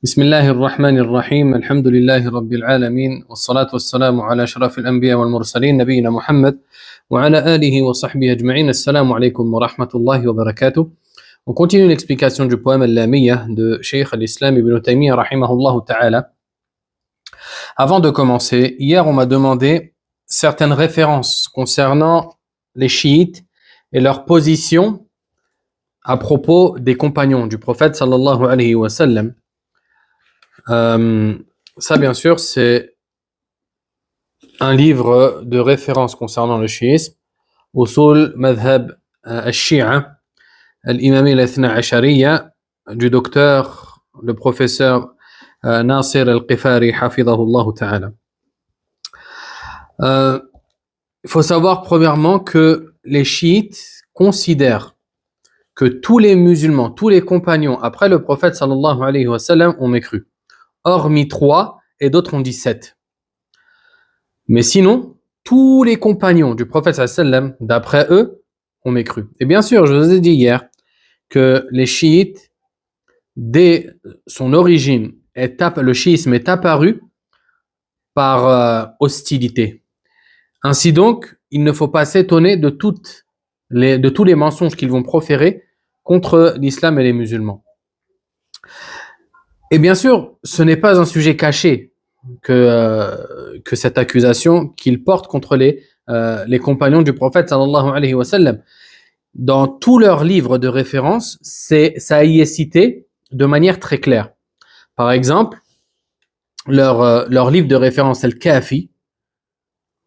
بسم الله الرحمن الرحيم الحمد لله رب العالمين والصلاة والسلام على أشرف الأنبياء والمرسلين نبينا محمد وعلى آله وصحبه أجمعين. Assalamu alaikum wa rahmatullahi wa barakatuh. On continue l'explication du poème Al-Lamiyya de Cheikh al-Islam ibn Taymiyyah rahimahullah ta'ala. Avant de commencer, hier on m'a demandé certaines références concernant les chiites et leur position à propos des compagnons du prophète sallallahu alayhi wa sallam. Ça, bien sûr, c'est un livre de référence concernant le chiisme. Usul Madhab al-Shi'a, al-Imami al-Athna Ashariya, du docteur, le professeur Nasir al-Qifari, hafidahullah ta'ala. Il faut savoir, premièrement, que les chiites considèrent que tous les musulmans, tous les compagnons, après le prophète sallallahu alayhi wa sallam, ont mécru. Hormis 3, et d'autres ont dit 7. Mais sinon, tous les compagnons du prophète sallallahu alayhi wa sallam, d'après eux, ont mécru. Et bien sûr, je vous ai dit hier que les chiites, dès son origine, le chiisme est apparu par hostilité. Ainsi donc, il ne faut pas s'étonner de tous les mensonges qu'ils vont proférer contre l'islam et les musulmans. Et bien sûr, ce n'est pas un sujet caché que cette accusation qu'ils portent contre les compagnons du prophète sallallahu alayhi wa sallam. Dans tous leurs livres de référence, ça y est cité de manière très claire. Par exemple, leur livre de référence, Al-Kafi,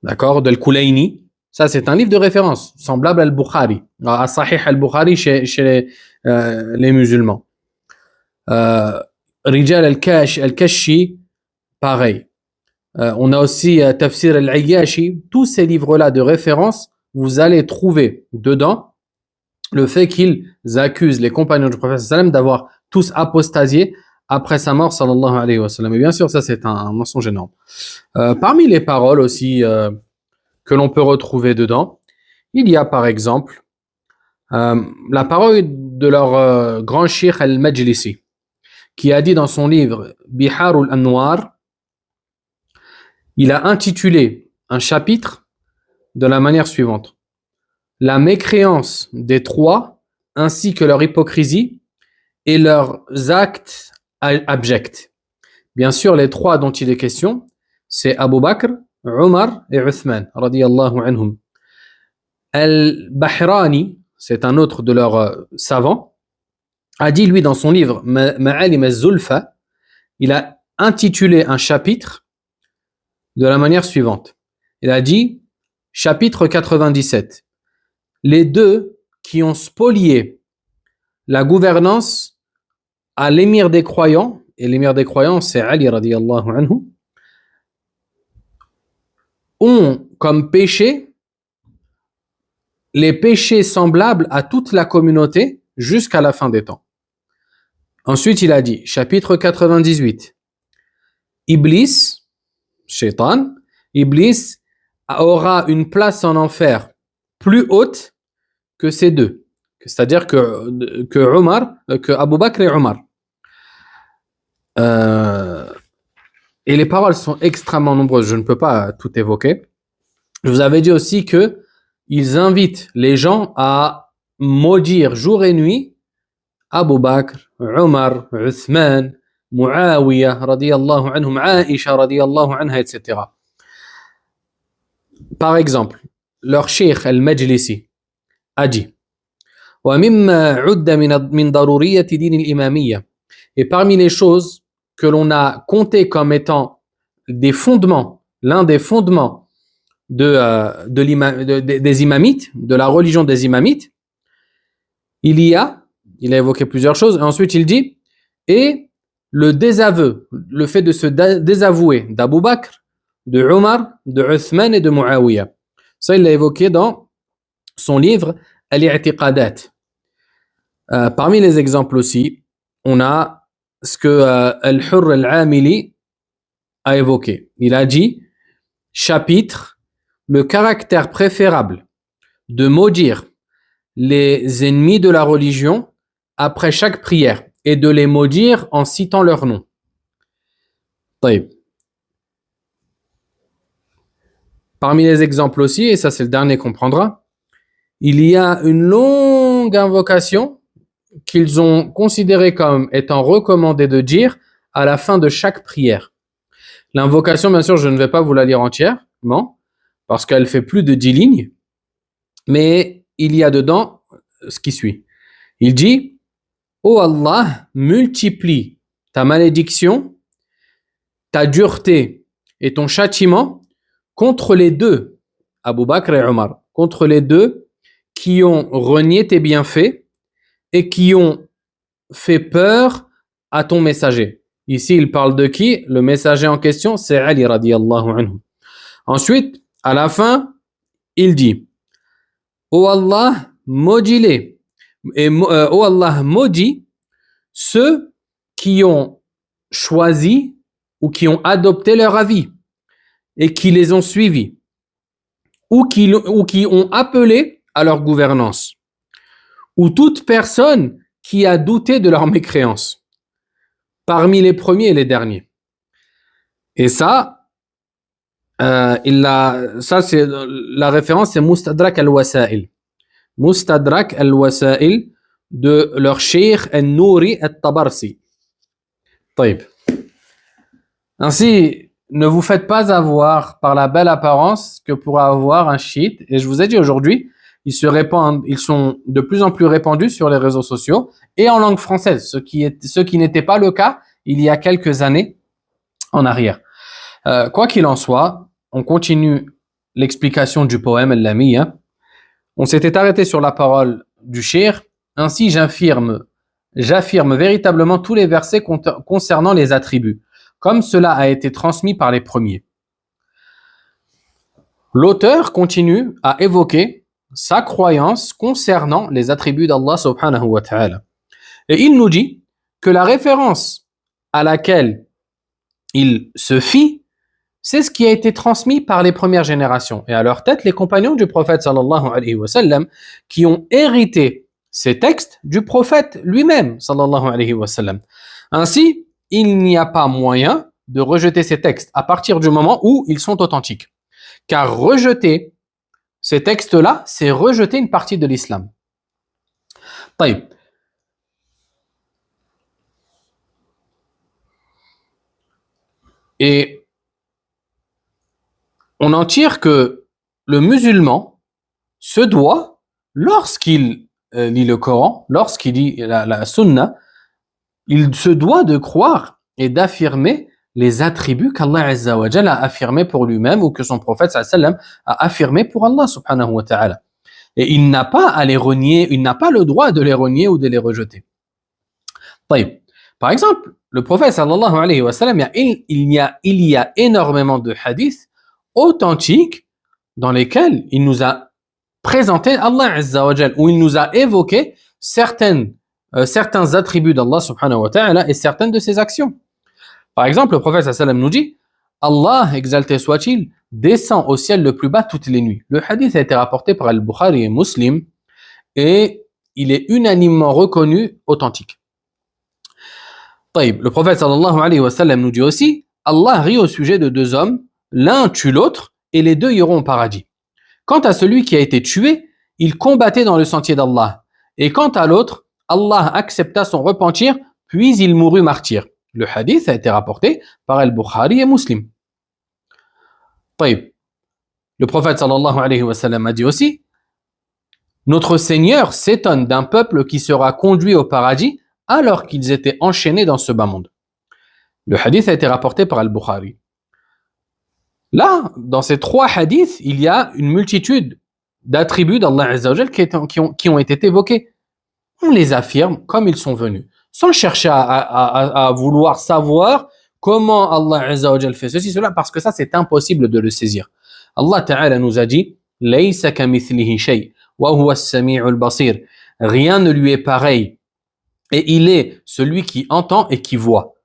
d'accord, d'Al-Kulayni, ça c'est un livre de référence, semblable à Al-Bukhari, à Sahih Al-Bukhari chez les musulmans. Rijal al-Kashi, pareil. On a aussi Tafsir al-Ayyashi. Tous ces livres-là de référence, vous allez trouver dedans le fait qu'ils accusent les compagnons du prophète sallam d'avoir tous apostasié après sa mort sallallahu alayhi wa sallam. Et bien sûr, ça c'est un mensonge énorme. Parmi les paroles aussi que l'on peut retrouver dedans, il y a par exemple la parole de leur grand cheikh al-Majlisi, qui a dit dans son livre Biharul Anwar, il a intitulé un chapitre de la manière suivante: la mécréance des trois ainsi que leur hypocrisie et leurs actes abjects. Bien sûr, les trois dont il est question, c'est Abu Bakr, Omar et Uthman radiyallahu anhum. Al-Bahrani, c'est un autre de leurs savants, a dit, lui, dans son livre Ma'alim al-Zulfa, il a intitulé un chapitre de la manière suivante. Il a dit, chapitre 97, les deux qui ont spolié la gouvernance à l'émir des croyants, et l'émir des croyants c'est Ali radiyallahu anhu, ont comme péché les péchés semblables à toute la communauté jusqu'à la fin des temps. Ensuite, il a dit, chapitre 98, Iblis, Shaitan, Iblis aura une place en enfer plus haute que ces deux. C'est-à-dire que Abu Bakr et Omar. Et les paroles sont extrêmement nombreuses, je ne peux pas tout évoquer. Je vous avais dit aussi que ils invitent les gens à maudire jour et nuit Abu Bakr, Omar, Uthman, Muawiyah radiyallahu anhum, Aisha radiyallahu anha, etc. Par exemple, leur cheikh al-Majlisi a dit, وَمِمَّا عُدَّ مِنْ ضَرُورِيَّةِ دِينِ الْإِمَامِيَّةِ, et parmi les choses que l'on a comptées comme étant des fondements, l'un des fondements des imamites, de la religion des imamites, il a évoqué plusieurs choses, et ensuite il dit, et le désaveu, le fait de se désavouer d'Abu Bakr, de Omar, de Uthman et de Muawiyah. Ça, il l'a évoqué dans son livre Al-I'tiqadat. Parmi les exemples aussi, on a ce que Al-Hurr al-Amili a évoqué. Il a dit, chapitre, le caractère préférable de maudire les ennemis de la religion après chaque prière et de les maudire en citant leur nom. طيب. Parmi les exemples aussi, et ça c'est le dernier qu'on prendra, il y a une longue invocation qu'ils ont considérée comme étant recommandée de dire à la fin de chaque prière. L'invocation, bien sûr, je ne vais pas vous la lire entièrement, parce qu'elle fait plus de 10 lignes, mais il y a dedans ce qui suit. Il dit, ô Allah, multiplie ta malédiction, ta dureté et ton châtiment contre les deux, Abu Bakr et Omar, contre les deux qui ont renié tes bienfaits et qui ont fait peur à ton messager. Ici, il parle de qui? Le messager en question, c'est Ali radiyallahu anhu. Ensuite, à la fin, il dit, ô Allah, maudis-les, et ô Allah, maudis ceux qui ont choisi ou qui ont adopté leur avis et qui les ont suivis ou qui ont appelé à leur gouvernance, ou toute personne qui a douté de leur mécréance, parmi les premiers et les derniers. Et ça, ça c'est la référence, c'est Mustadrak al-Wasa'il. Mustadrak al-Wasa'il de leur cheikh al-Nouri al-Tabarsi. طيب. Ainsi, ne vous faites pas avoir par la belle apparence que pourra avoir un chiite. Et je vous ai dit aujourd'hui, ils sont de plus en plus répandus sur les réseaux sociaux et en langue française, ce qui n'était pas le cas il y a quelques années en arrière. Quoi qu'il en soit, on continue l'explication du poème Al-Lamiyya. On s'était arrêté sur la parole du shir. Ainsi, j'affirme véritablement tous les versets concernant les attributs, comme cela a été transmis par les premiers. L'auteur continue à évoquer sa croyance concernant les attributs d'Allah subhanahu wa ta'ala. Et il nous dit que la référence à laquelle il se fie, c'est ce qui a été transmis par les premières générations. Et à leur tête, les compagnons du prophète sallallahu alayhi wa sallam, qui ont hérité ces textes du prophète lui-même sallallahu alayhi wa sallam. Ainsi, il n'y a pas moyen de rejeter ces textes à partir du moment où ils sont authentiques. Car rejeter ces textes-là, c'est rejeter une partie de l'islam. طيب. Et on en tire que le musulman se doit, lorsqu'il lit le Coran, lorsqu'il lit la Sunna, il se doit de croire et d'affirmer les attributs qu'Allah Azza wa Jalla a affirmés pour lui-même ou que son prophète sallam a affirmé pour Allah subhanahu wa ta'ala. Et il n'a pas à les renier, il n'a pas le droit de les renier ou de les rejeter. طيب. Par exemple, le prophète sallallahu alayhi wa sallam, il y a énormément de hadiths authentiques dans lesquels il nous a présenté Allah Azza wa Jalla, où il nous a évoqué certains attributs d'Allah subhanahu wa ta'ala et certaines de ses actions. Par exemple, le prophète sallallahu alayhi wa sallam nous dit, Allah, exalté soit-il, descend au ciel le plus bas toutes les nuits. Le hadith a été rapporté par Al-Bukhari et Muslim et il est unanimement reconnu authentique. Le prophète sallallahu alayhi wa sallam nous dit aussi, Allah rit au sujet de deux hommes, l'un tue l'autre et les deux iront au paradis. Quant à celui qui a été tué, il combattait dans le sentier d'Allah. Et quant à l'autre, Allah accepta son repentir, puis il mourut martyr. Le hadith a été rapporté par Al-Bukhari et Muslim. Le prophète sallallahu alayhi wa sallam a dit aussi, notre Seigneur s'étonne d'un peuple qui sera conduit au paradis alors qu'ils étaient enchaînés dans ce bas monde. Le hadith a été rapporté par Al-Bukhari. Là, dans ces trois hadiths, il y a une multitude d'attributs d'Allah Azza wa Jal qui ont été évoqués. On les affirme comme ils sont venus, sans chercher à vouloir savoir comment Allah Azza wa Jal fait ceci, cela, parce que ça, c'est impossible de le saisir. Allah Ta'ala nous a dit « Laysa kamithlihi shay, wa huwa as-sami'ul basir » Rien ne lui est pareil. Et il est celui qui entend et qui voit.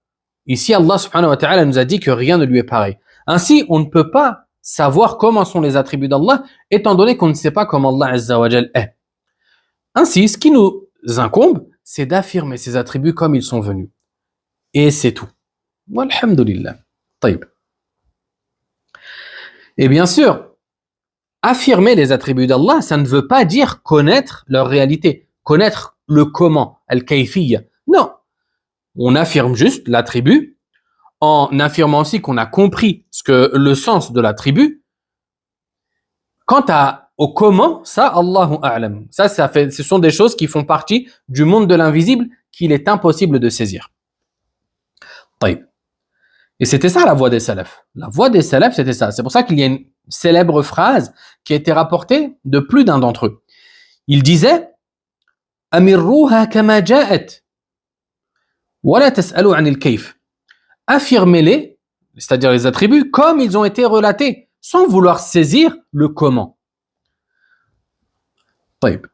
Ici, Allah subhanahu wa ta'ala nous a dit que rien ne lui est pareil. Ainsi, on ne peut pas savoir comment sont les attributs d'Allah, étant donné qu'on ne sait pas comment Allah Azza wa Jal est. Ainsi, ce qui nous incombe, c'est d'affirmer ces attributs comme ils sont venus. Et c'est tout. Walhamdulillah. طيب. Et bien sûr, affirmer les attributs d'Allah, ça ne veut pas dire connaître leur réalité, connaître le comment, al-kayfiyya. Non, on affirme juste l'attribut en affirmant aussi qu'on a compris le sens de l'attribut. Quant au comment, ça, Allahu a'lam. Ce sont des choses qui font partie du monde de l'invisible qu'il est impossible de saisir. طيب. Et c'était ça la voie des salafs. La voie des salafs, c'était ça. C'est pour ça qu'il y a une célèbre phrase qui a été rapportée de plus d'un d'entre eux. Il disait Amirruha kama ja'at wa la tas'alu 'anil kayf. Affirmez-les, c'est-à-dire les attributs, comme ils ont été relatés, sans vouloir saisir le comment. طيب.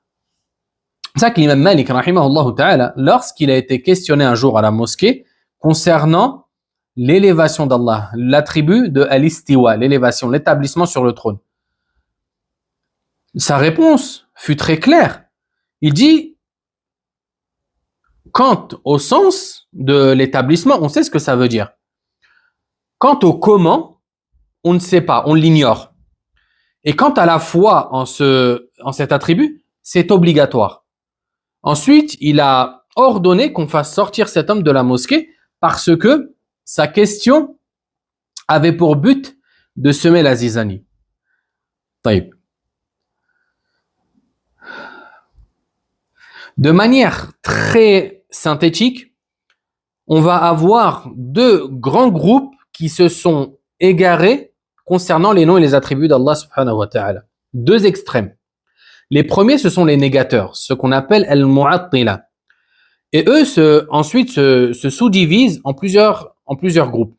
C'est ça que l'imam Malik, rahimahullah ta'ala, lorsqu'il a été questionné un jour à la mosquée concernant l'élévation d'Allah, l'attribut de al-istiwa, l'élévation, l'établissement sur le trône. Sa réponse fut très claire. Il dit, quant au sens de l'établissement, on sait ce que ça veut dire. Quant au comment, on ne sait pas, on l'ignore. Et quant à la foi en cet attribut, c'est obligatoire. Ensuite, il a ordonné qu'on fasse sortir cet homme de la mosquée parce que sa question avait pour but de semer la zizanie. طيب. De manière très synthétique, on va avoir deux grands groupes qui se sont égarés concernant les noms et les attributs d'Allah subhanahu wa ta'ala. Deux extrêmes. Les premiers, ce sont les négateurs, ce qu'on appelle al-mu'attila. Et eux, ensuite, se sous-divisent en plusieurs groupes.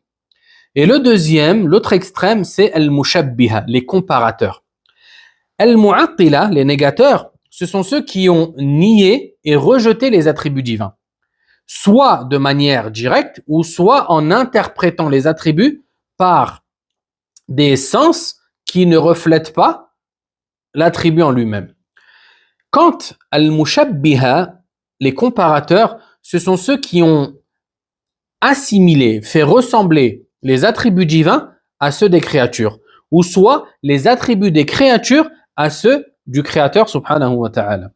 Et le deuxième, l'autre extrême, c'est al-mushabbiha, les comparateurs. Al-mu'attila, les négateurs, ce sont ceux qui ont nié et rejeté les attributs divins, soit de manière directe ou soit en interprétant les attributs par des sens qui ne reflètent pas l'attribut en lui-même. Quant al-mushabbiha, les comparateurs, ce sont ceux qui ont assimilé, fait ressembler les attributs divins à ceux des créatures, ou soit les attributs des créatures à ceux du Créateur subhanahu wa ta'ala.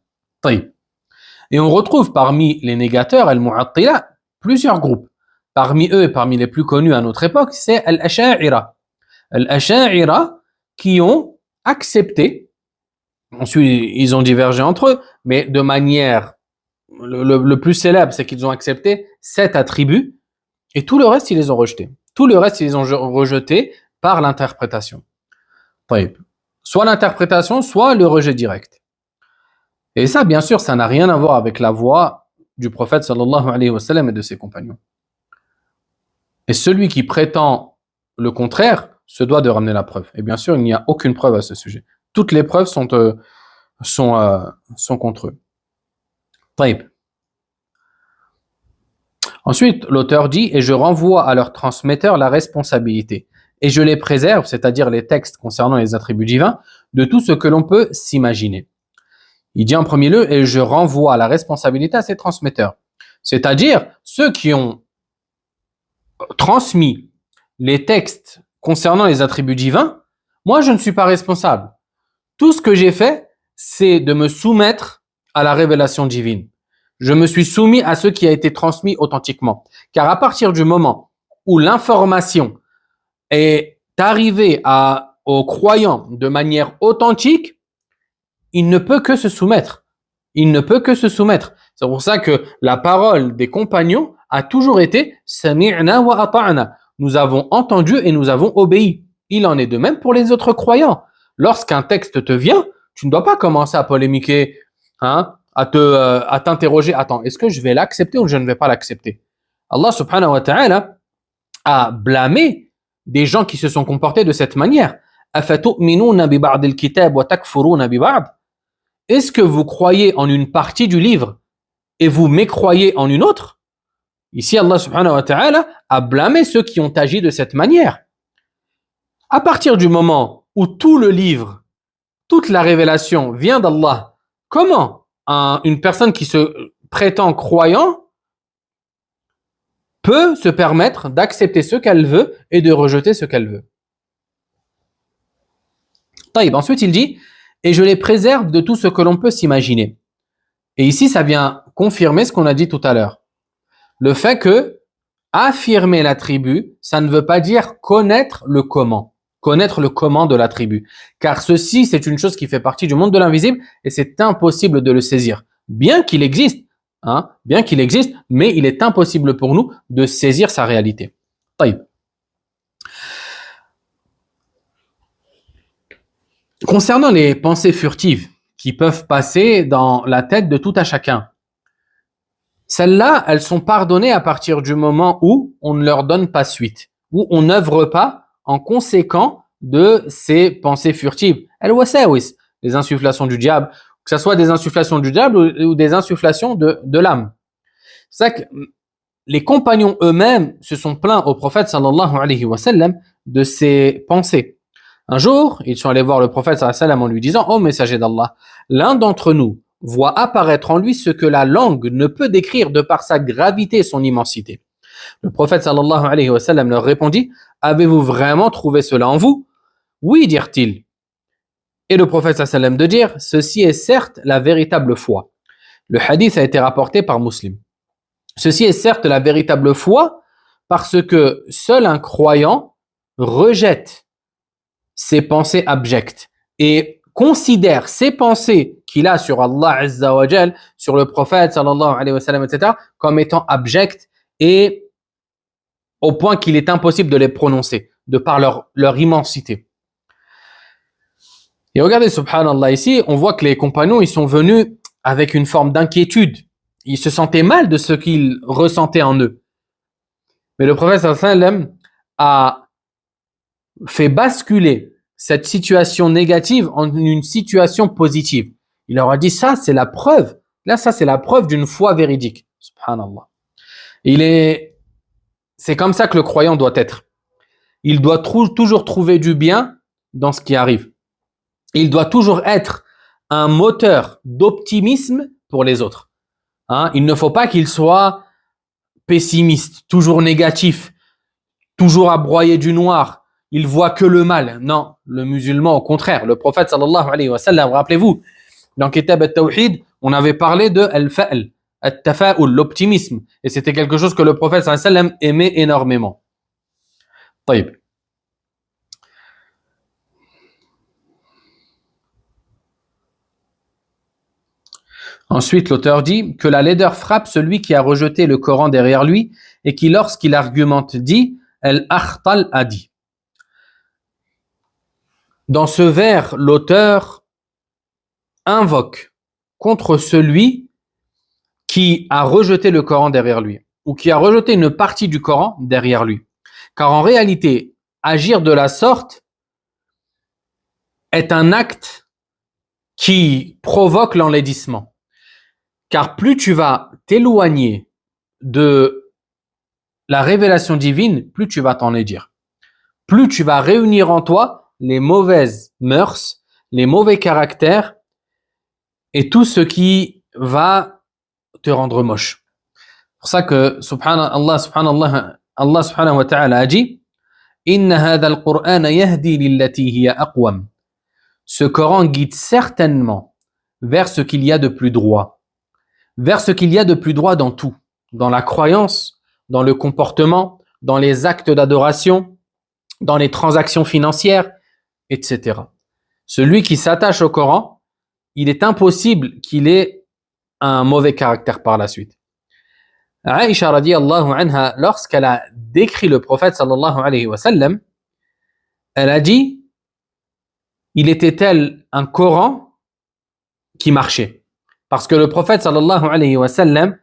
Et on retrouve parmi les négateurs, al-mu'attila, plusieurs groupes. Parmi eux et parmi les plus connus à notre époque, c'est al-asha'ira. Al-asha'ira qui ont accepté, ensuite ils ont divergé entre eux, mais de manière, le plus célèbre, c'est qu'ils ont accepté 7 attributs et tout le reste, ils les ont rejetés. Tout le reste, ils les ont rejetés par l'interprétation. Soit l'interprétation, soit le rejet direct. Et ça, bien sûr, ça n'a rien à voir avec la voix du prophète sallallahu alayhi wa sallam et de ses compagnons. Et celui qui prétend le contraire se doit de ramener la preuve. Et bien sûr, il n'y a aucune preuve à ce sujet. Toutes les preuves sont contre eux. طيب. Ensuite, l'auteur dit, et je renvoie à leur transmetteur la responsabilité. Et je les préserve, c'est-à-dire les textes concernant les attributs divins, de tout ce que l'on peut s'imaginer. Il dit en premier lieu, et je renvoie la responsabilité à ses transmetteurs. C'est-à-dire ceux qui ont transmis les textes concernant les attributs divins, moi je ne suis pas responsable. Tout ce que j'ai fait, c'est de me soumettre à la révélation divine. Je me suis soumis à ce qui a été transmis authentiquement. Car à partir du moment où l'information est arrivée aux croyants de manière authentique, il ne peut que se soumettre. Il ne peut que se soumettre. C'est pour ça que la parole des compagnons a toujours été « Sami'na wa ata'na ». Nous avons entendu et nous avons obéi. Il en est de même pour les autres croyants. Lorsqu'un texte te vient, tu ne dois pas commencer à polémiquer, à t'interroger. Attends, est-ce que je vais l'accepter ou je ne vais pas l'accepter? Allah subhanahu wa ta'ala a blâmé des gens qui se sont comportés de cette manière. أَفَتُؤْمِنُونَ بِبَعْضِ الْكِتَابِ وَتَكْفُرُونَ بِبَعْضِ. Est-ce que vous croyez en une partie du livre et vous mécroyez en une autre? Ici, Allah subhanahu wa ta'ala a blâmé ceux qui ont agi de cette manière. À partir du moment où tout le livre, toute la révélation vient d'Allah, comment une personne qui se prétend croyant peut se permettre d'accepter ce qu'elle veut et de rejeter ce qu'elle veut. Taïb. Ensuite, il dit, et je les préserve de tout ce que l'on peut s'imaginer. Et ici, ça vient confirmer ce qu'on a dit tout à l'heure. Le fait que affirmer la tribu, ça ne veut pas dire connaître le comment. Connaître le comment de la tribu. Car ceci, c'est une chose qui fait partie du monde de l'invisible et c'est impossible de le saisir. Bien qu'il existe, mais il est impossible pour nous de saisir sa réalité. Taïb. Concernant les pensées furtives qui peuvent passer dans la tête de tout à chacun, celles-là, elles sont pardonnées à partir du moment où on ne leur donne pas suite, où on n'œuvre pas en conséquent de ces pensées furtives. Al-wasawis, les insufflations du diable, que ce soit des insufflations du diable ou des insufflations de l'âme. C'est ça que les compagnons eux-mêmes se sont plaints au prophète sallallahu alayhi wa sallam de ces pensées. Un jour, ils sont allés voir le prophète sallallahu alayhi wa sallam en lui disant « Ô messager d'Allah, l'un d'entre nous voit apparaître en lui ce que la langue ne peut décrire de par sa gravité et son immensité. » Le prophète sallallahu alayhi wa sallam leur répondit « Avez-vous vraiment trouvé cela en vous ?» « Oui, dirent-ils. » Et le prophète sallallahu alayhi wa sallam de dire « Ceci est certes la véritable foi. » Le hadith a été rapporté par Muslim. Ceci est certes la véritable foi parce que seul un croyant rejette ses pensées abjectes et considère ses pensées qu'il a sur Allah Azza wa Jal, sur le prophète sallallahu alayhi wa sallam, etc., comme étant abjectes et au point qu'il est impossible de les prononcer de par leur immensité. Et regardez, subhanallah, ici, on voit que les compagnons, ils sont venus avec une forme d'inquiétude. Ils se sentaient mal de ce qu'ils ressentaient en eux. Mais le prophète sallallahu alayhi wa sallam a fait basculer cette situation négative en une situation positive. Il leur a dit ça, c'est la preuve. Là, ça, c'est la preuve d'une foi véridique. Subhanallah. C'est comme ça que le croyant doit être. Il doit toujours trouver du bien dans ce qui arrive. Il doit toujours être un moteur d'optimisme pour les autres. Il ne faut pas qu'il soit pessimiste, toujours négatif, toujours à broyer du noir. Il voit que le mal. Non, le musulman, au contraire. Le prophète, sallallahu alayhi wa sallam, rappelez-vous, dans Kitab al-Tawhid, on avait parlé de al-fa'l, al-tafa'ul, l'optimisme. Et c'était quelque chose que le prophète, sallallahu alayhi wa sallam, aimait énormément. Taïb. Ensuite, l'auteur dit que la laideur frappe celui qui a rejeté le Coran derrière lui et qui, lorsqu'il argumente, dit « El-Akhtal a dit ». Dans ce vers, l'auteur invoque contre celui qui a rejeté le Coran derrière lui ou qui a rejeté une partie du Coran derrière lui. Car en réalité, agir de la sorte est un acte qui provoque l'enlaidissement. Car plus tu vas t'éloigner de la révélation divine, plus tu vas t'enlaidir. Plus tu vas réunir en toi les mauvaises mœurs, les mauvais caractères et tout ce qui va te rendre moche. C'est pour ça que Allah subhanahu wa ta'ala a dit Inna hadha al-Qur'an yahdi lillati hiya aqwam. Ce Coran guide certainement vers ce qu'il y a de plus droit. Vers ce qu'il y a de plus droit dans tout. Dans la croyance, dans le comportement, dans les actes d'adoration, dans les transactions financières, etc. Celui qui s'attache au Coran, il est impossible qu'il ait un mauvais caractère par la suite. Aïcha radiyallahu anha, lorsqu'elle a décrit le prophète sallallahu alayhi wa sallam, elle a dit, il était tel un Coran qui marchait. Parce que le prophète sallallahu alayhi wa sallam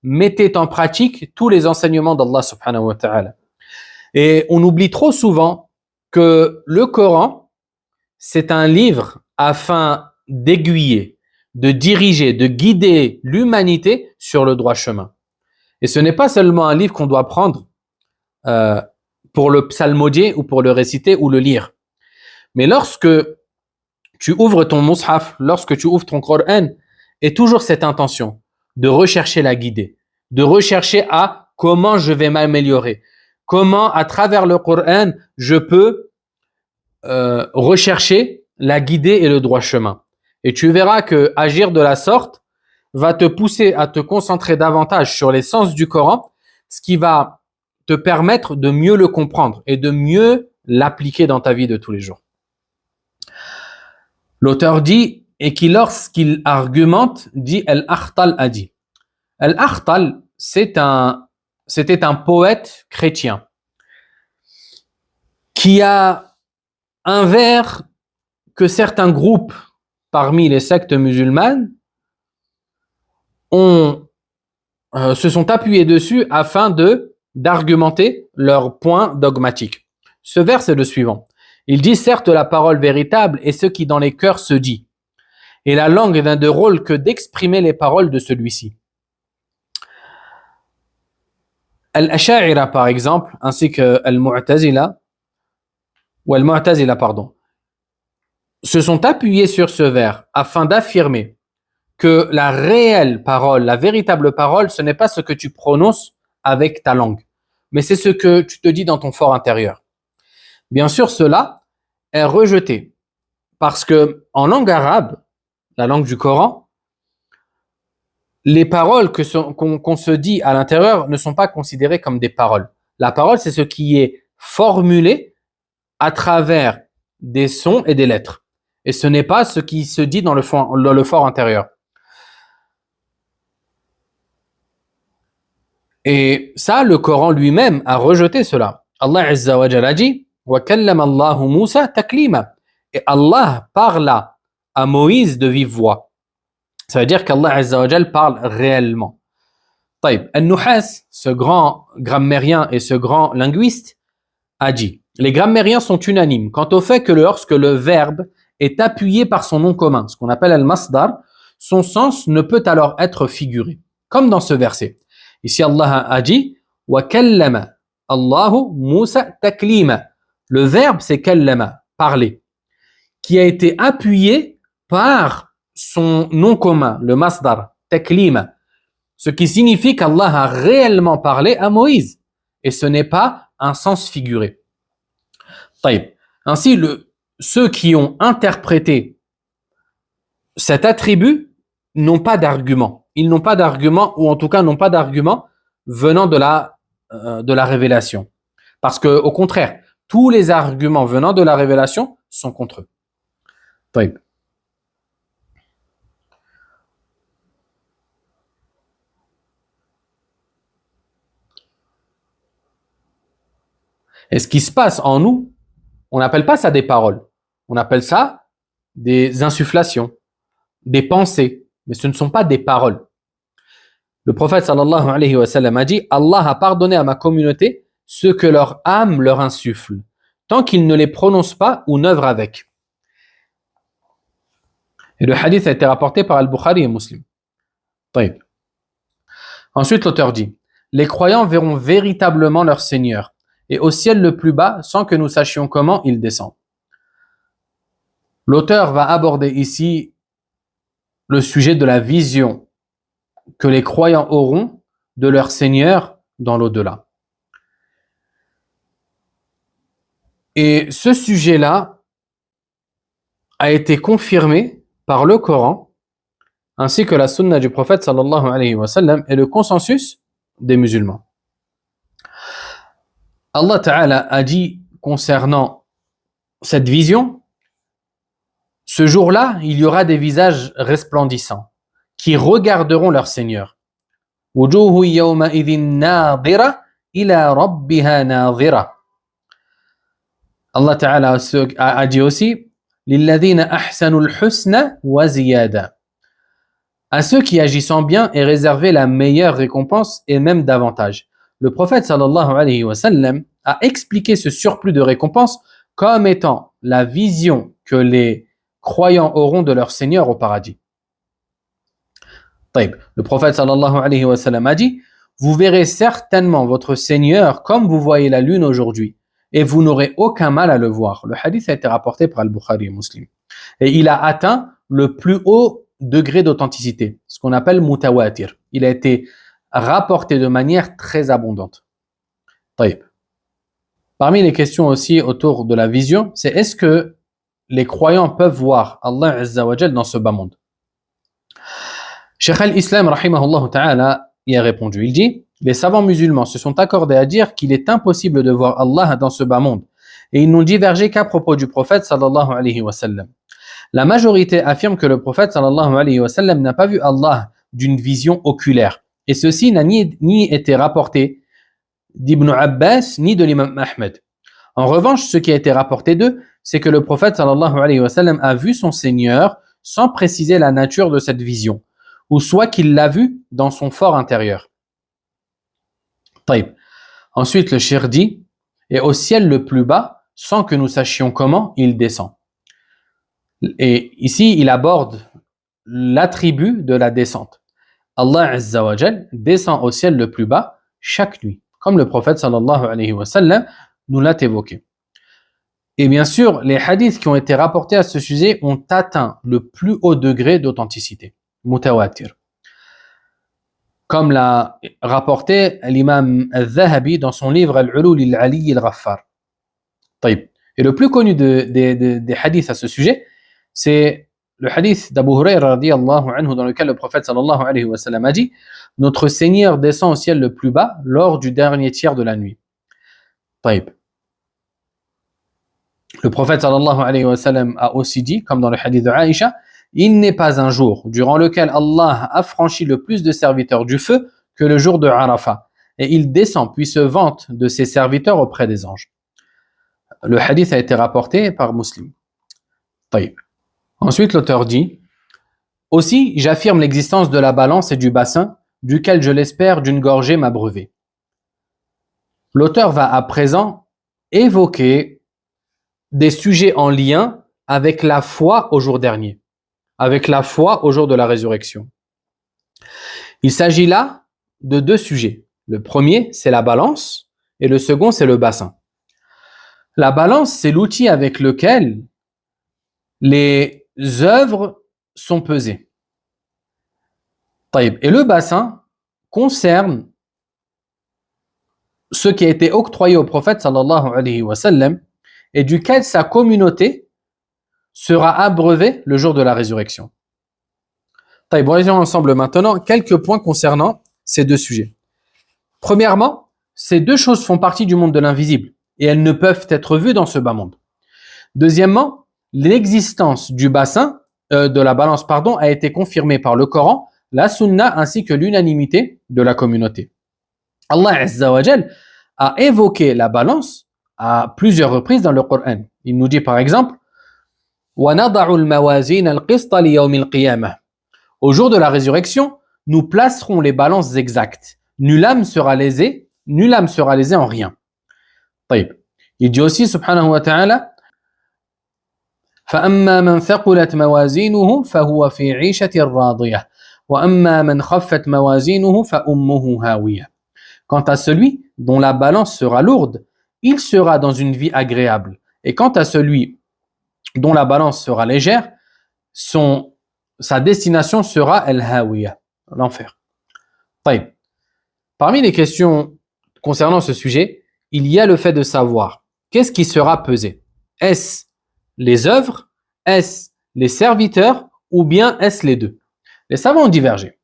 mettait en pratique tous les enseignements d'Allah subhanahu wa ta'ala. Et on oublie trop souvent que le Coran, c'est un livre afin d'aiguiller, de diriger, de guider l'humanité sur le droit chemin. Et ce n'est pas seulement un livre qu'on doit prendre pour le psalmodier ou pour le réciter ou le lire. Mais lorsque tu ouvres ton mushaf, lorsque tu ouvres ton Coran, et toujours cette intention de rechercher la guider, de rechercher à comment je vais m'améliorer, comment à travers le Coran je peux rechercher la guidée et le droit chemin. Et tu verras que agir de la sorte va te pousser à te concentrer davantage sur les sens du Coran, ce qui va te permettre de mieux le comprendre et de mieux l'appliquer dans ta vie de tous les jours. L'auteur dit, et qui lorsqu'il argumente, dit Al-Akhtal a dit. Al-Akhtal, c'était un poète chrétien qui a un vers que certains groupes parmi les sectes musulmanes se sont appuyés dessus afin d'argumenter leur point dogmatique. Ce vers est le suivant. Il dit, certes, la parole véritable est ce qui dans les cœurs se dit, et la langue n'a de rôle que d'exprimer les paroles de celui-ci. Al-Asha'ira, par exemple, ainsi que Al-Mu'tazila, se sont appuyés sur ce vers afin d'affirmer que la réelle parole, la véritable parole, ce n'est pas ce que tu prononces avec ta langue, mais c'est ce que tu te dis dans ton fort intérieur. Bien sûr, cela est rejeté parce que en langue arabe, la langue du Coran, les paroles qu'on se dit à l'intérieur ne sont pas considérées comme des paroles. La parole, c'est ce qui est formulé à travers des sons et des lettres. Et ce n'est pas ce qui se dit dans le fort intérieur. Et ça, le Coran lui-même a rejeté cela. Allah Azza wa Jalla dit وَكَلَّمَ اللَّهُ مُوسَى تَكْلِيمًا. Et Allah parla à Moïse de vive voix. Ça veut dire qu'Allah Azza wa Jalla parle réellement. طيب, Al-Nuhas, ce grand grammairien et ce grand linguiste, a dit, les grammairiens sont unanimes quant au fait que lorsque le verbe est appuyé par son nom commun, ce qu'on appelle al-masdar, son sens ne peut alors être figuré. Comme dans ce verset. Ici, Allah a dit وَكَلَّمَ اللَّهُ مُوسَى تَكْلِيمًا. Le verbe, c'est kallama, parler, qui a été appuyé par son nom commun, le masdar, taklima, ce qui signifie qu'Allah a réellement parlé à Moïse, et ce n'est pas un sens figuré. طيب. Ainsi, ceux qui ont interprété cet attribut n'ont pas d'argument. Ils n'ont pas d'argument, ou en tout cas n'ont pas d'argument venant de la révélation. Parce que, au contraire, tous les arguments venant de la révélation sont contre eux. طيب. Et ce qui se passe en nous, on n'appelle pas ça des paroles. On appelle ça des insufflations, des pensées. Mais ce ne sont pas des paroles. Le prophète sallallahu alayhi wa sallam a dit, Allah a pardonné à ma communauté ce que leur âme leur insuffle, tant qu'ils ne les prononcent pas ou n'œuvrent avec. Et le hadith a été rapporté par Al-Bukhari et Muslim. طيب. Ensuite, l'auteur dit, les croyants verront véritablement leur Seigneur, et au ciel le plus bas, sans que nous sachions comment il descend. L'auteur va aborder ici le sujet de la vision que les croyants auront de leur Seigneur dans l'au-delà. Et ce sujet-là a été confirmé par le Coran, ainsi que la sunna du prophète sallallahu alayhi wa sallam et le consensus des musulmans. Allah Ta'ala a dit concernant cette vision, ce jour-là, il y aura des visages resplendissants qui regarderont leur Seigneur. Wujuhu yawma idhin nadira ila rabbiha nadira. Allah Ta'ala a dit aussi lilladhina ahsanul husna wa ziyada. À ceux qui agissant bien est réservé la meilleure récompense et même davantage. Le prophète sallallahu alayhi wa sallam a expliqué ce surplus de récompense comme étant la vision que les croyants auront de leur Seigneur au paradis. Le prophète sallallahu alayhi wa sallam a dit, vous verrez certainement votre Seigneur comme vous voyez la lune aujourd'hui, et vous n'aurez aucun mal à le voir. Le hadith a été rapporté par Al-Bukhari et Muslim. Et il a atteint le plus haut degré d'authenticité, ce qu'on appelle mutawatir. Il a été rapporté de manière très abondante. طيب. Parmi les questions aussi autour de la vision, c'est est-ce que les croyants peuvent voir Allah Azza wa Jal dans ce bas monde? Cheikh al-Islam rahimahullah ta'ala y a répondu. Il dit, les savants musulmans se sont accordés à dire qu'il est impossible de voir Allah dans ce bas monde. Et ils n'ont divergé qu'à propos du prophète sallallahu alayhi wa sallam. La majorité affirme que le prophète sallallahu alayhi wa sallam n'a pas vu Allah d'une vision oculaire. Et ceci n'a ni été rapporté d'Ibn Abbas ni de l'imam Ahmed. En revanche, ce qui a été rapporté d'eux, c'est que le prophète sallallahu alayhi wa sallam a vu son Seigneur sans préciser la nature de cette vision, ou soit qu'il l'a vu dans son fort intérieur. Taïb. Ensuite, le cheikh dit, et au ciel le plus bas, sans que nous sachions comment il descend. Et ici, il aborde l'attribut de la descente. Allah Azza wa Jal descend au ciel le plus bas chaque nuit, comme le prophète sallallahu alayhi wa sallam nous l'a évoqué. Et bien sûr, les hadiths qui ont été rapportés à ce sujet ont atteint le plus haut degré d'authenticité, mutawatir. Comme l'a rapporté l'imam al-Zahabi dans son livre Al-Ulul al-Ali al-Ghaffar. Et le plus connu des hadiths à ce sujet, c'est le hadith d'Abu Hurayra radiyallahu anhu dans lequel le prophète sallallahu alayhi wa sallam a dit « Notre Seigneur descend au ciel le plus bas lors du dernier tiers de la nuit. » Le prophète sallallahu alayhi wa sallam a aussi dit, comme dans le hadith de Aïcha, il n'est pas un jour durant lequel Allah a franchi le plus de serviteurs du feu que le jour de Arafat. Et il descend puis se vante de ses serviteurs auprès des anges. Le hadith a été rapporté par Muslim. Ensuite, l'auteur dit, aussi, j'affirme l'existence de la balance et du bassin, duquel je l'espère d'une gorgée m'abreuver. L'auteur va à présent évoquer des sujets en lien avec la foi au jour dernier, avec la foi au jour de la résurrection. Il s'agit là de deux sujets. Le premier, c'est la balance, et le second, c'est le bassin. La balance, c'est l'outil avec lequel les œuvres sont pesées. Et le bassin concerne ce qui a été octroyé au prophète sallallahu alayhi wa sallam et duquel sa communauté sera abreuvée le jour de la résurrection. Voyons ensemble maintenant quelques points concernant ces deux sujets. Premièrement, ces deux choses font partie du monde de l'invisible et elles ne peuvent être vues dans ce bas monde. Deuxièmement, l'existence du bassin, de la balance, a été confirmée par le Coran, la Sunna ainsi que l'unanimité de la communauté. Allah Azza wa Jal a évoqué la balance à plusieurs reprises dans le Coran. Il nous dit par exemple وَنَضَعُ الْمَوَازِينَ الْقِسْطَ لِيَوْمِ الْقِيَامَةِ. Au jour de la résurrection, nous placerons les balances exactes. Nulle âme sera lésée en rien. Il dit aussi subhanahu wa ta'ala فَأَمَّا مَنْ ثَقُلَتْ مَوَازِينُهُ فَهُوَ فِي عِيشَةٍ رَاضِيَةٍ وَأَمَّا مَنْ خَفَّتْ مَوَازِينُهُ فَأُمُّهُ هَاوِيَةٌ. Quant à celui dont la balance sera lourde, il sera dans une vie agréable. Et quant à celui dont la balance sera légère, sa destination sera al-Hawiya, l'enfer. Parmi les questions concernant ce sujet, il y a le fait de savoir qu'est-ce qui sera pesé. Est-ce les œuvres, est-ce les serviteurs ou bien est-ce les deux? Les savants ont divergé.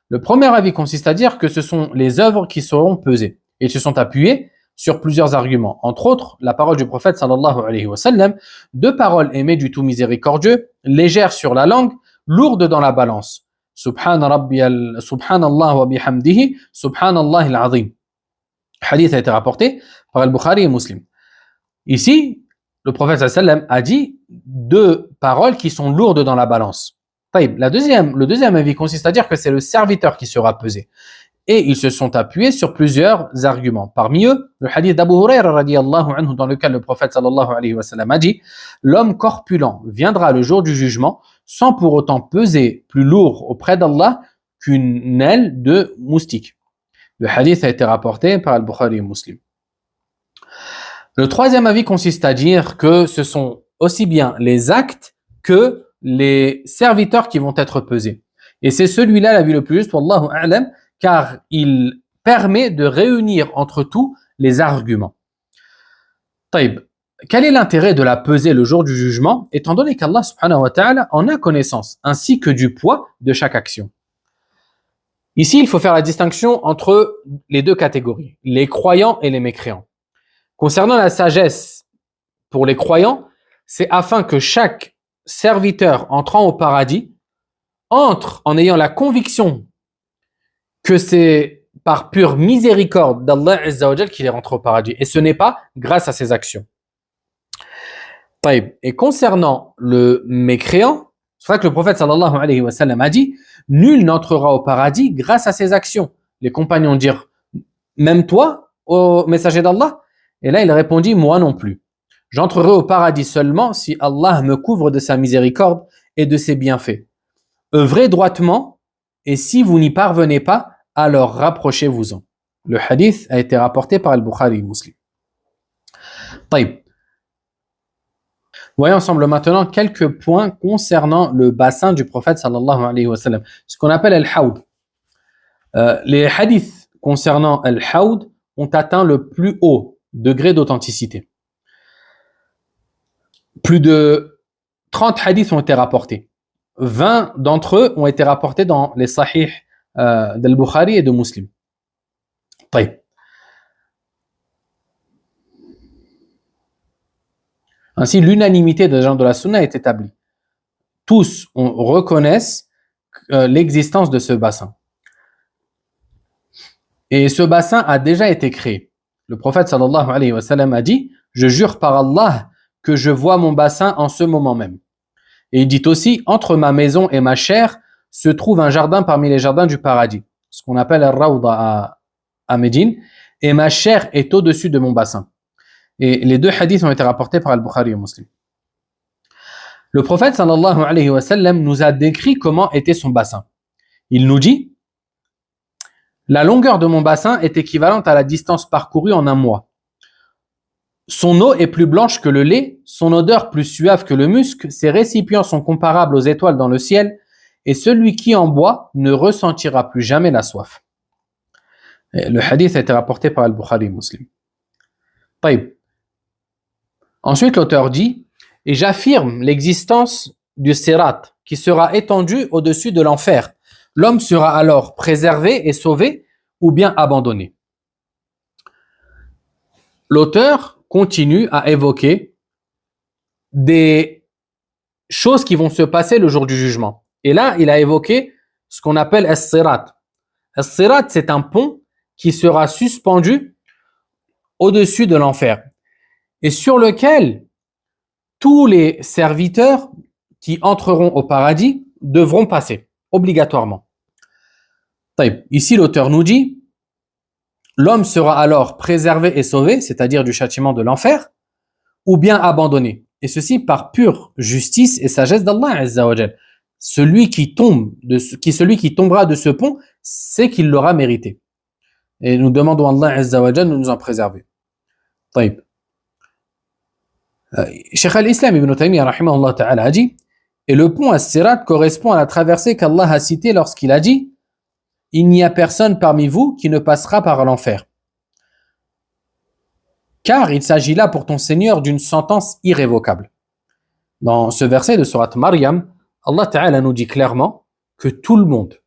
Le premier avis consiste à dire que ce sont les œuvres qui seront pesées. Ils se sont appuyés sur plusieurs arguments. Entre autres, la parole du prophète sallallahu alayhi wa sallam, deux paroles aimées du tout miséricordieux, légères sur la langue, lourdes dans la balance. Subhanallah wa bihamdihi, subhanallah al-azim. Hadith a été rapporté par Al-Bukhari et Muslim. Ici, le prophète sallallahu alayhi wa sallam a dit deux paroles qui sont lourdes dans la balance. Le deuxième avis consiste à dire que c'est le serviteur qui sera pesé. Et ils se sont appuyés sur plusieurs arguments. Parmi eux, le hadith d'Abu Hurayra radiyallahu anhu dans lequel le prophète sallallahu alayhi wa sallam a dit « L'homme corpulent viendra le jour du jugement sans pour autant peser plus lourd auprès d'Allah qu'une aile de moustique. » Le hadith a été rapporté par Al-Bukhari et Muslim. Le troisième avis consiste à dire que ce sont aussi bien les actes que les serviteurs qui vont être pesés. Et c'est celui-là l'avis le plus juste, wallahu a'lam, car il permet de réunir entre tous les arguments. Taïb, quel est l'intérêt de la pesée le jour du jugement, étant donné qu'Allah subhanahu wa ta'ala en a connaissance, ainsi que du poids de chaque action? Ici, il faut faire la distinction entre les deux catégories, les croyants et les mécréants. Concernant la sagesse, pour les croyants, c'est afin que chaque serviteur entrant au paradis entre en ayant la conviction que c'est par pure miséricorde d'Allah Azza wa Jal qu'il rentre au paradis. Et ce n'est pas grâce à ses actions. Et concernant le mécréant, c'est pour ça que le prophète sallallahu alayhi wa sallam a dit « Nul n'entrera au paradis grâce à ses actions ». Les compagnons dirent « Même toi, ô messager d'Allah ?» Et là, il répondit « Moi non plus. J'entrerai au paradis seulement si Allah me couvre de sa miséricorde et de ses bienfaits. Œuvrez droitement, et si vous n'y parvenez pas, alors rapprochez-vous-en. » Le hadith a été rapporté par Al-Bukhari et Muslim. Taïb. Voyons ensemble maintenant quelques points concernant le bassin du prophète sallallahu alayhi wa sallam, ce qu'on appelle Al-Hawd. Les hadiths concernant Al-Hawd ont atteint le plus haut degré d'authenticité. Plus de 30 hadiths ont été rapportés. 20 d'entre eux ont été rapportés dans les sahih d'Al-Bukhari et de Muslim. Taïb. Ainsi, l'unanimité des gens de la Sunna est établie. Tous reconnaissent l'existence de ce bassin. Et ce bassin a déjà été créé. Le prophète sallallahu alayhi wa sallam a dit « Je jure par Allah que je vois mon bassin en ce moment même. » Et il dit aussi « Entre ma maison et ma chair se trouve un jardin parmi les jardins du paradis. » Ce qu'on appelle Al-Rawda à Médine. « Et ma chair est au-dessus de mon bassin. » Et les deux hadiths ont été rapportés par Al-Bukhari et Muslim. Le prophète sallallahu alayhi wa sallam nous a décrit comment était son bassin. Il nous dit « La longueur de mon bassin est équivalente à la distance parcourue en un mois. Son eau est plus blanche que le lait, son odeur plus suave que le musc, ses récipients sont comparables aux étoiles dans le ciel, et celui qui en boit ne ressentira plus jamais la soif. » Le hadith a été rapporté par Al-Bukhari et Muslim. Taïb. Ensuite, l'auteur dit « Et j'affirme l'existence du sirat qui sera étendu au-dessus de l'enfer. L'homme sera alors préservé et sauvé ou bien abandonné. » L'auteur continue à évoquer des choses qui vont se passer le jour du jugement. Et là, il a évoqué ce qu'on appelle as-sirat. As-sirat, c'est un pont qui sera suspendu au-dessus de l'enfer et sur lequel tous les serviteurs qui entreront au paradis devront passer, obligatoirement. Ici, l'auteur nous dit, l'homme sera alors préservé et sauvé, c'est-à-dire du châtiment de l'enfer, ou bien abandonné. Et ceci par pure justice et sagesse d'Allah Azza wa Jal. Celui qui tombera de ce pont, c'est qu'il l'aura mérité. Et nous demandons à Allah Azza wa Jal de nous en préserver. Taïb. Cheikh al-Islam ibn Taymiyyah rahimahullah ta'ala a dit « Et le pont as-Sirat correspond à la traversée qu'Allah a citée lorsqu'il a dit « Il n'y a personne parmi vous qui ne passera par l'enfer. Car il s'agit là pour ton Seigneur d'une sentence irrévocable. » Dans ce verset de Surat Maryam, Allah ta'ala nous dit clairement que tout le monde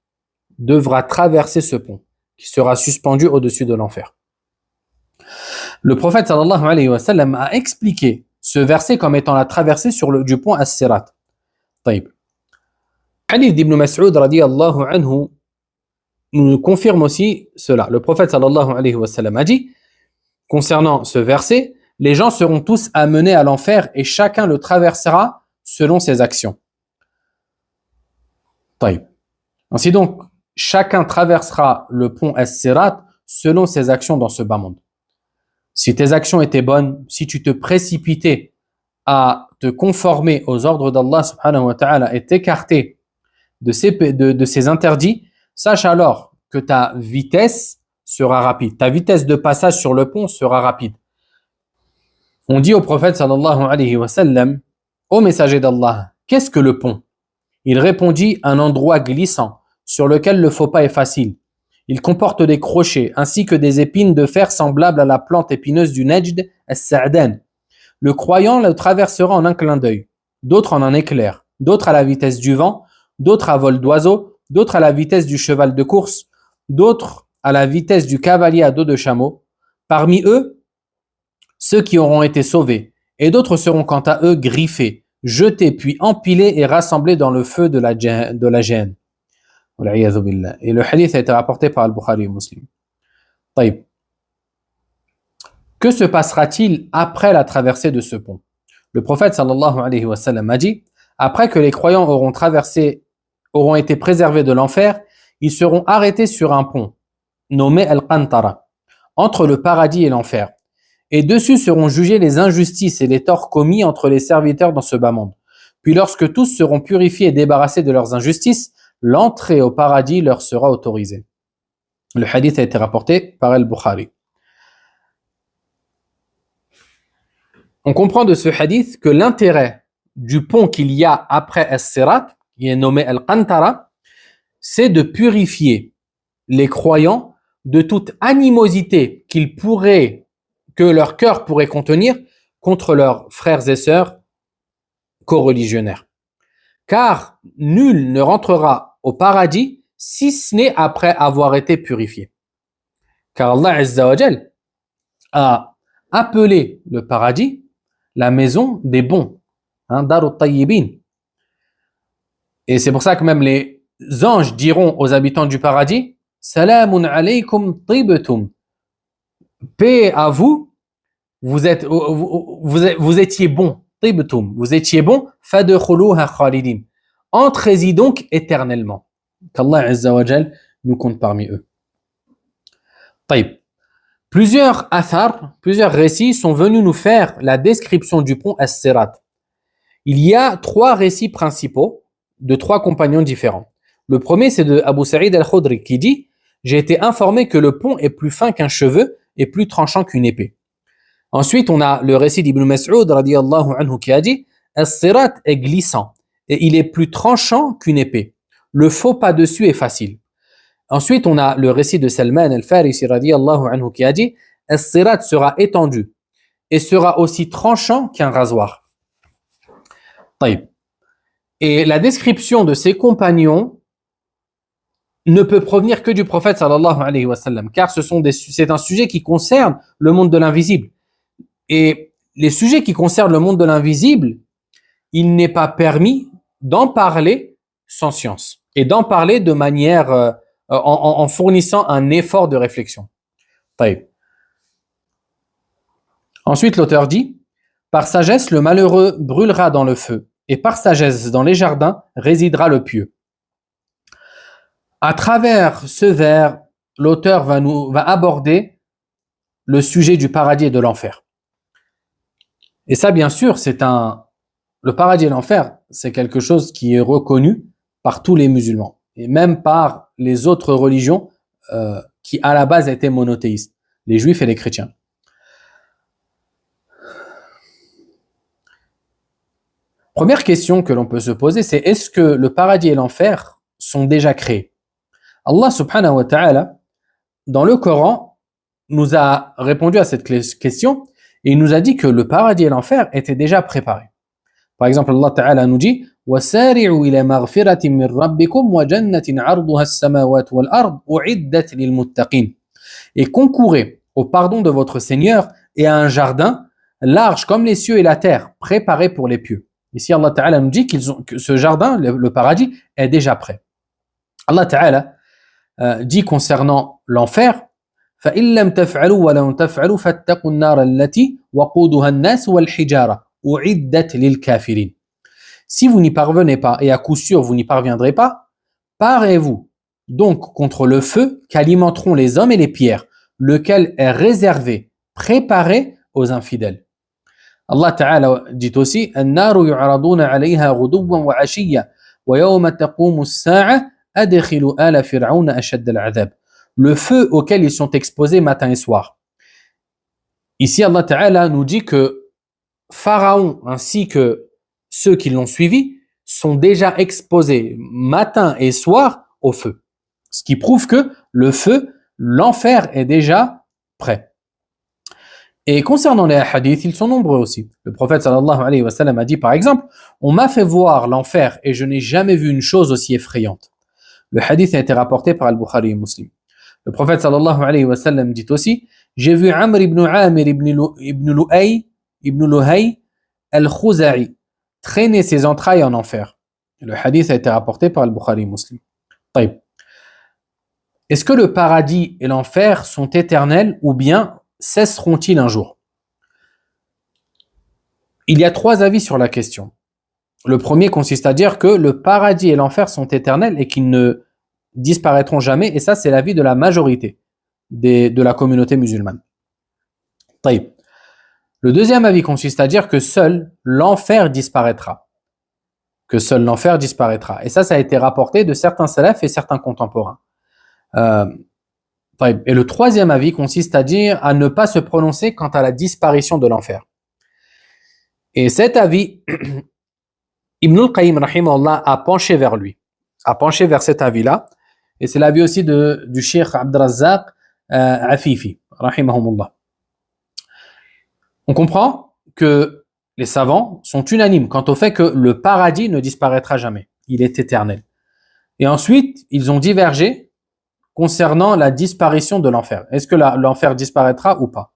devra traverser ce pont qui sera suspendu au-dessus de l'enfer. Le prophète sallallahu alayhi wa sallam a expliqué ce verset comme étant la traversée du pont as-Sirat. Taïb. Hadith d'Ibn Mas'ud radiyallahu anhu nous confirme aussi cela. Le prophète sallallahu alayhi wa sallam a dit concernant ce verset, les gens seront tous amenés à l'enfer et chacun le traversera selon ses actions. Taïb. Ainsi donc, chacun traversera le pont as-Sirat selon ses actions dans ce bas monde. Si tes actions étaient bonnes, si tu te précipitais à te conformer aux ordres d'Allah subhanahu wa ta'ala et t'écarter de ces interdits, sache alors que ta vitesse sera rapide. Ta vitesse de passage sur le pont sera rapide. On dit au prophète sallallahu alayhi wa sallam, ô messager d'Allah, qu'est-ce que le pont? Il répondit, un endroit glissant sur lequel le faux pas est facile. Il comporte des crochets ainsi que des épines de fer semblables à la plante épineuse du Najd as-Sa'dan. Le croyant le traversera en un clin d'œil, d'autres en un éclair, d'autres à la vitesse du vent, d'autres à vol d'oiseau, d'autres à la vitesse du cheval de course, d'autres à la vitesse du cavalier à dos de chameau. Parmi eux, ceux qui auront été sauvés, et d'autres seront quant à eux griffés, jetés puis empilés et rassemblés dans le feu de la géhenne. Et le hadith a été rapporté par Al-Bukhari et Muslim. طيب. Que se passera-t-il après la traversée de ce pont? Le prophète sallallahu alayhi wa sallam a dit: après que les croyants auront été préservés de l'enfer, ils seront arrêtés sur un pont nommé Al-Qantara, entre le paradis et l'enfer. Et dessus seront jugées les injustices et les torts commis entre les serviteurs dans ce bas monde. Puis lorsque tous seront purifiés et débarrassés de leurs injustices, l'entrée au paradis leur sera autorisée. Le hadith a été rapporté par Al-Bukhari. On comprend de ce hadith que l'intérêt du pont qu'il y a après As-Sirat, qui est nommé Al-Qantara, c'est de purifier les croyants de toute animosité que leur cœur pourrait contenir contre leurs frères et sœurs co-religionnaires. Car nul ne rentrera au paradis si ce n'est après avoir été purifié. Car Allah Azza wa Jal a appelé le paradis la maison des bons, Darut Tayyibin. Et c'est pour ça que même les anges diront aux habitants du paradis: Salamun alaykum tibtum. Paix à vous, vous étiez bons. Tibtum, vous étiez bons. Fadkhuluha khalidin. Entrez-y donc éternellement. Qu'Allah Azza wa Jal nous compte parmi eux. طيب. Plusieurs récits sont venus nous faire la description du pont As-Sirat. Il y a 3 récits principaux de 3 compagnons différents. Le premier, c'est de Abu Sa'id al-Khudri qui dit: j'ai été informé que le pont est plus fin qu'un cheveu et plus tranchant qu'une épée. Ensuite, on a le récit d'Ibn Mas'ud radiyallahu anhu qui a dit: As-Sirat est glissant et il est plus tranchant qu'une épée. Le faux pas dessus est facile. Ensuite, on a le récit de Salman al-Farisi radiyallahu anhu qui a dit: As-Sirat sera étendu et sera aussi tranchant qu'un rasoir. طيب. Et la description de ces compagnons ne peut provenir que du prophète sallallahu alayhi wa sallam, car c'est un sujet qui concerne le monde de l'invisible. Et les sujets qui concernent le monde de l'invisible, il n'est pas permis d'en parler sans science et d'en parler de manière en fournissant un effort de réflexion. طيب. Ensuite, l'auteur dit: par sagesse, le malheureux brûlera dans le feu, et par sagesse, dans les jardins, résidera le pieux. À travers ce vers, l'auteur va aborder le sujet du paradis et de l'enfer. Et ça, bien sûr, le paradis et l'enfer, c'est quelque chose qui est reconnu par tous les musulmans, et même par les autres religions qui, à la base, étaient monothéistes, les juifs et les chrétiens. Première question que l'on peut se poser, c'est: est-ce que le paradis et l'enfer sont déjà créés? Allah subhanahu wa ta'ala, dans le Coran, nous a répondu à cette question et il nous a dit que le paradis et l'enfer étaient déjà préparés. Par exemple, Allah ta'ala nous dit: وَسَارِعُوا إِلَى مَغْفِرَةٍ مِّن رَبِّكُمْ وَجَنَّةٍ عَرْضُهَا السَّمَاوَاتُ وَالْأَرْضُ أُعِدَّتْ لِلْمُتَّقِينَ. Et concourez au pardon de votre Seigneur et à un jardin large comme les cieux et la terre, préparé pour les pieux. Ici, Allah ta'ala nous dit que ce jardin, le paradis, est déjà prêt. Allah ta'ala dit concernant l'enfer: فَإِن لَمْ تَفْعَلُوا وَلَمْ تَفْعَلُوا فَاتَّقُوا النَّارَ الَّتِي وَقُودُهَا النَّاسُ وَالْحِجَارَةُ أُعِدَّتْ لِلْكَافِرِينَ. Si vous n'y parvenez pas, et à coup sûr vous n'y parviendrez pas, parez-vous donc contre le feu qu'alimenteront les hommes et les pierres, lequel est réservé, préparé aux infidèles. Allah Ta'ala dit aussi: النَّارُ يُعْرَضُونَ عَلَيْهَا غُدُوًّا وَعَشِيًّا وَيَوْمَ تَقُومُ السَّاعَةُ أَدْخِلُوا آلَ فِرْعَوْنَ أَشَدَّ الْعَذَابِ. Le feu auquel ils sont exposés matin et soir. Ici, Allah Ta'ala nous dit que Pharaon ainsi que ceux qui l'ont suivi sont déjà exposés matin et soir au feu. Ce qui prouve que le feu, l'enfer est déjà prêt. Et concernant les hadiths, ils sont nombreux aussi. Le prophète sallallahu alayhi wa sallam a dit par exemple, on m'a fait voir l'enfer et je n'ai jamais vu une chose aussi effrayante. Le hadith a été rapporté par Al-Bukhari et Muslim. Le prophète sallallahu alayhi wa sallam dit aussi, j'ai vu Amr ibn Amir ibn Luhay al-Khuza'i traîner ses entrailles en enfer. Le hadith a été rapporté par Al-Bukhari et Muslim. طيب. Est-ce que le paradis et l'enfer sont éternels ou bien cesseront-ils un jour? Il y a 3 avis sur la question. Le premier consiste à dire que le paradis et l'enfer sont éternels et qu'ils ne disparaîtront jamais, et ça c'est l'avis de la majorité de la communauté musulmane. طيب. Le deuxième avis consiste à dire que seul l'enfer disparaîtra. Que seul l'enfer disparaîtra. Et ça a été rapporté de certains salafs et certains contemporains. Et le troisième avis consiste à dire à ne pas se prononcer quant à la disparition de l'enfer. Et cet avis, Ibn al-Qayyim rahimahullah a penché vers lui, a penché vers cet avis-là, et c'est l'avis aussi du Cheikh Abdrazaq Afifi rahimahumullah. On comprend que les savants sont unanimes quant au fait que le paradis ne disparaîtra jamais, il est éternel. Et ensuite, ils ont divergé concernant la disparition de l'enfer. Est-ce que l'enfer disparaîtra ou pas?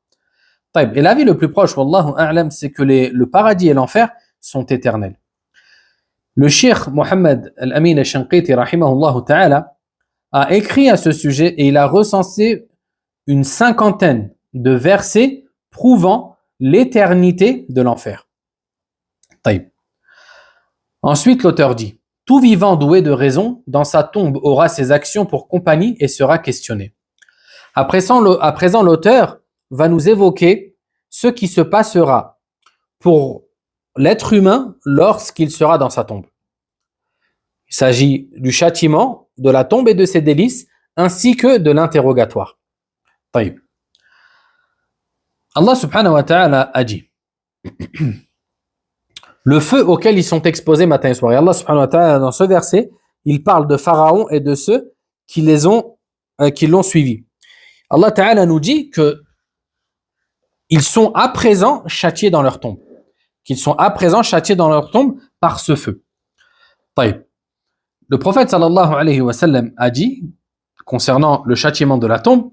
Et l'avis le plus proche, wallahu a'lam, c'est que le paradis et l'enfer sont éternels. Le cheikh Mohammed Al-Amin Al-Shanqiti rahimahullah ta'ala a écrit à ce sujet et il a recensé une 50aine de versets prouvant l'éternité de l'enfer. Ensuite, l'auteur dit, tout vivant doué de raison, dans sa tombe aura ses actions pour compagnie et sera questionné. À présent, l'auteur va nous évoquer ce qui se passera pour l'être humain lorsqu'il sera dans sa tombe. Il s'agit du châtiment, de la tombe et de ses délices, ainsi que de l'interrogatoire. طيب. Allah subhanahu wa ta'ala a dit le feu auquel ils sont exposés matin et soir. Et Allah subhanahu wa ta'ala, dans ce verset, il parle de Pharaon et de ceux qui l'ont suivi. Allah ta'ala nous dit que ils sont à présent châtiés dans leur tombe. Qu'ils sont à présent châtiés dans leur tombe par ce feu. طيب. Le prophète sallallahu alayhi wa sallam a dit, concernant le châtiment de la tombe,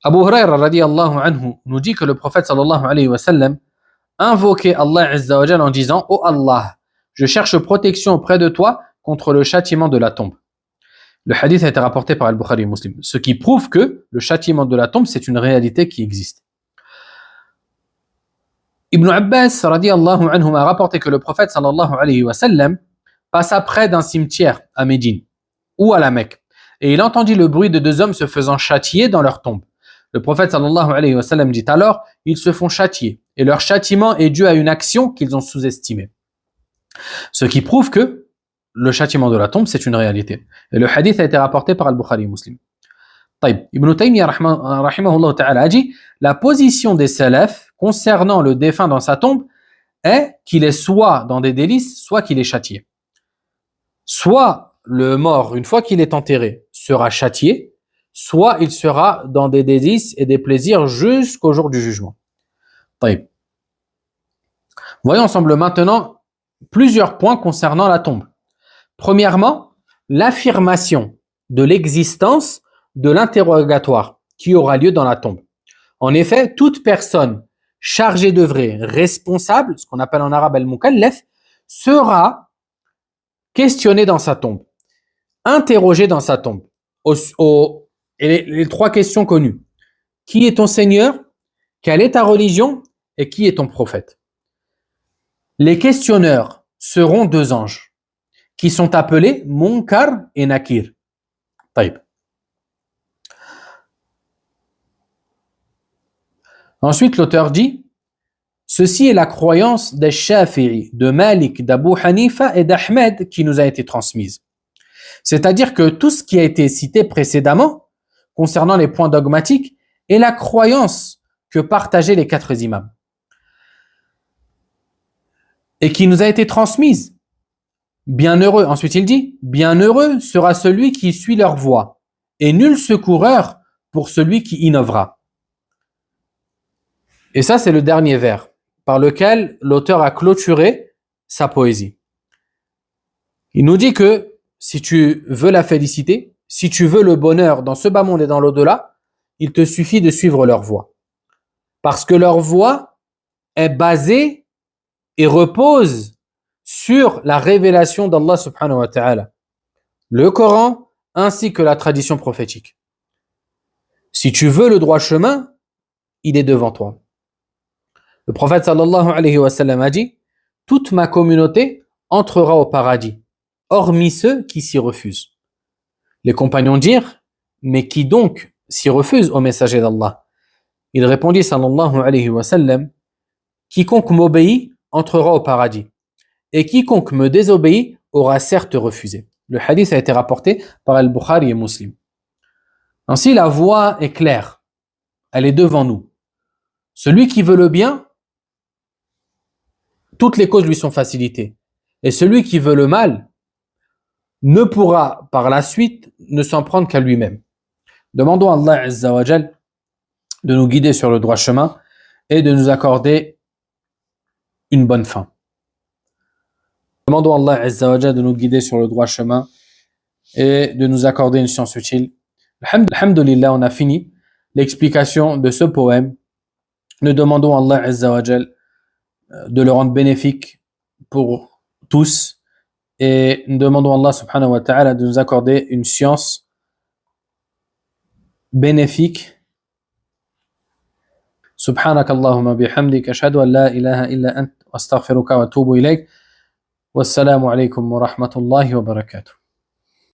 Abu Huraira radiyallahu anhu nous dit que le prophète sallallahu alayhi wa sallam invoquait Allah azza wa jalla en disant, oh Allah, je cherche protection auprès de toi contre le châtiment de la tombe. Le hadith a été rapporté par Al-Bukhari et Muslim, ce qui prouve que le châtiment de la tombe, c'est une réalité qui existe. Ibn Abbas radiyallahu anhu a rapporté que le prophète sallallahu alayhi wa sallam passa près d'un cimetière à Médine ou à la Mecque et il entendit le bruit de 2 hommes se faisant châtier dans leur tombe. Le prophète sallallahu alayhi wa sallam dit alors, ils se font châtier et leur châtiment est dû à une action qu'ils ont sous-estimée. Ce qui prouve que le châtiment de la tombe, c'est une réalité. Et le hadith a été rapporté par Al-Bukhari et Muslim. Ibn Taymiyyah rahimahullah ta'ala a dit, la position des salafs concernant le défunt dans sa tombe est qu'il est soit dans des délices, soit qu'il est châtié. Soit le mort, une fois qu'il est enterré, sera châtié, soit il sera dans des délices et des plaisirs jusqu'au jour du jugement. Voyons ensemble maintenant plusieurs points concernant la tombe. Premièrement, l'affirmation de l'existence de l'interrogatoire qui aura lieu dans la tombe. En effet, toute personne chargée d'œuvrer, responsable, ce qu'on appelle en arabe al-mukallaf, sera questionnée dans sa tombe, interrogée dans sa tombe. Et les 3 questions connues. Qui est ton Seigneur? Quelle est ta religion? Et qui est ton prophète? Les questionneurs seront 2 anges qui sont appelés Munkar et Nakir. طيب. Ensuite, l'auteur dit, ceci est la croyance des Shafi'i, de Malik, d'Abu Hanifa et d'Ahmed qui nous a été transmise. C'est-à-dire que tout ce qui a été cité précédemment, concernant les points dogmatiques, est la croyance que partageaient les 4 imams. Et qui nous a été transmise. Bienheureux, ensuite il dit, bienheureux sera celui qui suit leur voie et nul secoureur pour celui qui innovera. Et ça, c'est le dernier vers par lequel l'auteur a clôturé sa poésie. Il nous dit que si tu veux la félicité, si tu veux le bonheur dans ce bas monde et dans l'au-delà, il te suffit de suivre leur voie. Parce que leur voie est basée et repose sur la révélation d'Allah subhanahu wa ta'ala, le Coran ainsi que la tradition prophétique. Si tu veux le droit chemin, il est devant toi. Le prophète sallallahu alayhi wa sallam a dit: toute ma communauté entrera au paradis, hormis ceux qui s'y refusent. Les compagnons dirent: mais qui donc s'y refuse au messager d'Allah? Il répondit sallallahu alayhi wa sallam: quiconque m'obéit entrera au paradis, et quiconque me désobéit aura certes refusé. Le hadith a été rapporté par Al-Bukhari et Muslim. Ainsi, la voie est claire, elle est devant nous. Celui qui veut le bien, toutes les causes lui sont facilitées. Et celui qui veut le mal ne pourra par la suite ne s'en prendre qu'à lui-même. Demandons à Allah Azza wa Jal de nous guider sur le droit chemin et de nous accorder une bonne fin. Demandons à Allah Azza wa Jal de nous guider sur le droit chemin et de nous accorder une science utile. Alhamdulillah, on a fini l'explication de ce poème. Nous demandons à Allah Azza wa Jal de le rendre bénéfique pour tous et nous demandons à Allah subhanahu wa ta'ala de nous accorder une science bénéfique. سبحانك اللهم بحمدك أشهد أن لا إله إلا أنت أستغفرك وأتوب إليك والسلام عليكم ورحمة الله وبركاته.